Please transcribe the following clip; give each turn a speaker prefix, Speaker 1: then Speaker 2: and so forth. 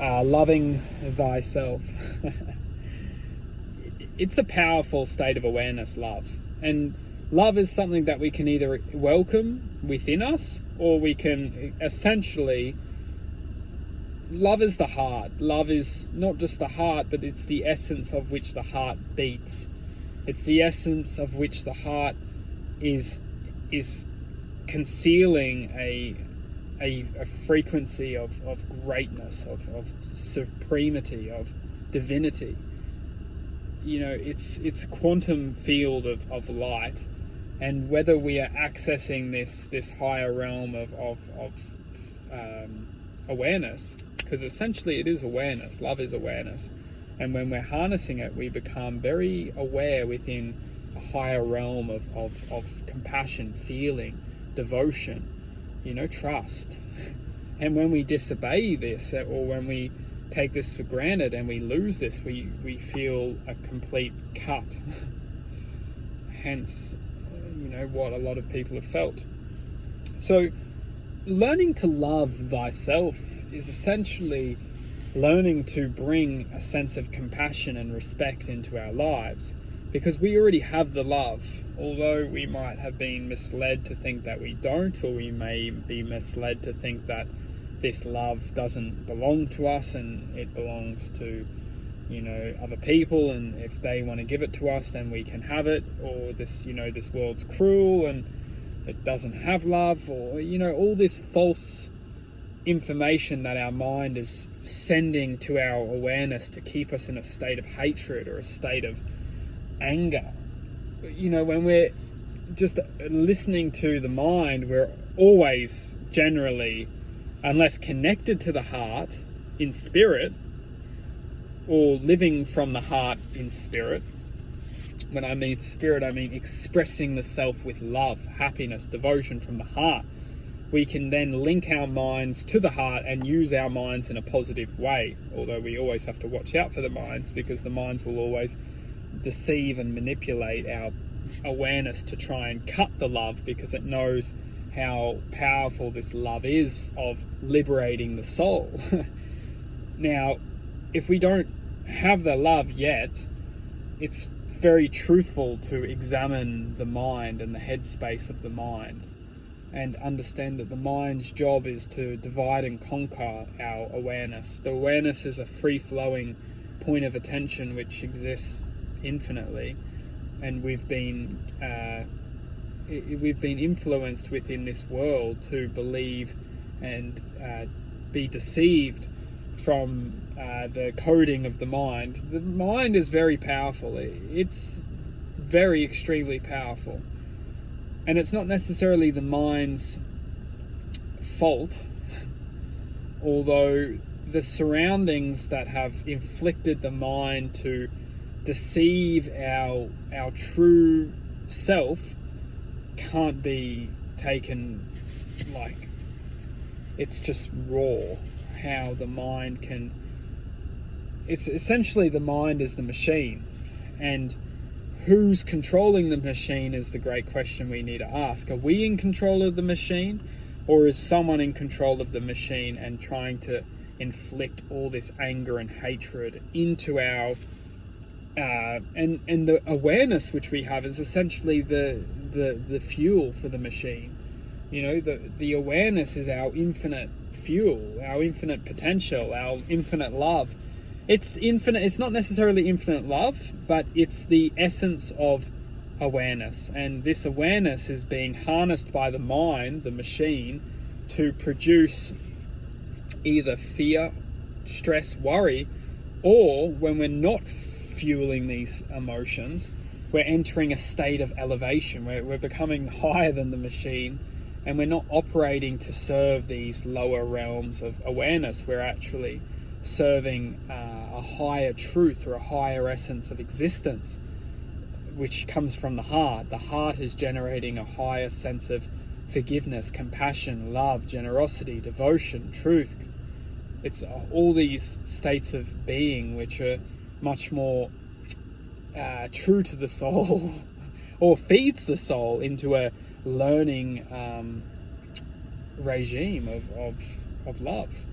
Speaker 1: loving thyself. It's a powerful state of awareness, love. And love is something that we can either welcome within us, or we can essentially... Love is the heart. Love is not just the heart, but it's the essence of which the heart beats. It's the essence of which the heart is concealing a frequency of greatness, of supremacy, of divinity. It's a quantum field of light, and whether we are accessing this higher realm of awareness, because essentially it is awareness. Love is awareness, and when we're harnessing it, we become very aware within a higher realm of compassion, feeling, devotion, trust. And when we disobey this, or when we take this for granted and we lose this, we feel a complete cut. Hence, what a lot of people have felt. So learning to love thyself is essentially learning to bring a sense of compassion and respect into our lives, because we already have the love, although we might have been misled to think that we don't, or we may be misled to think that this love doesn't belong to us and it belongs to other people, and if they want to give it to us, then we can have it, or this world's cruel and it doesn't have love, or all this false information that our mind is sending to our awareness to keep us in a state of hatred or a state of anger. When we're just listening to the mind, we're always generally, unless connected to the heart in spirit, or living from the heart in spirit. When I mean spirit, I mean expressing the self with love, happiness, devotion from the heart. We can then link our minds to the heart and use our minds in a positive way, although we always have to watch out for the minds, because the minds will always deceive and manipulate our awareness to try and cut the love, because it knows how powerful this love is of liberating the soul. Now, if we don't have the love yet, it's very truthful to examine the mind and the headspace of the mind, and understand that the mind's job is to divide and conquer our awareness. The awareness is a free-flowing point of attention which exists infinitely, and we've been influenced within this world to believe and be deceived from the coding of the mind. The mind is very powerful. It's very extremely powerful. And it's not necessarily the mind's fault, although the surroundings that have inflicted the mind to deceive our true self can't be taken like it's just raw. How the mind can... It's essentially, the mind is the machine, and who's controlling the machine is the great question we need to ask. Are we in control of the machine, or is someone in control of the machine and trying to inflict all this anger and hatred into our and the awareness which we have is essentially the fuel for the machine. The awareness is our infinite fuel, our infinite potential, our infinite love. It's infinite. It's not necessarily infinite love, but it's the essence of awareness. And this awareness is being harnessed by the mind, the machine, to produce either fear, stress, worry, or when we're not fueling these emotions, we're entering a state of elevation where we're becoming higher than the machine, and we're not operating to serve these lower realms of awareness. We're actually serving a higher truth, or a higher essence of existence, which comes from the heart. The heart is generating a higher sense of forgiveness, compassion, love, generosity, devotion, truth. It's all these states of being which are much more true to the soul, or feeds the soul into a learning regime of love.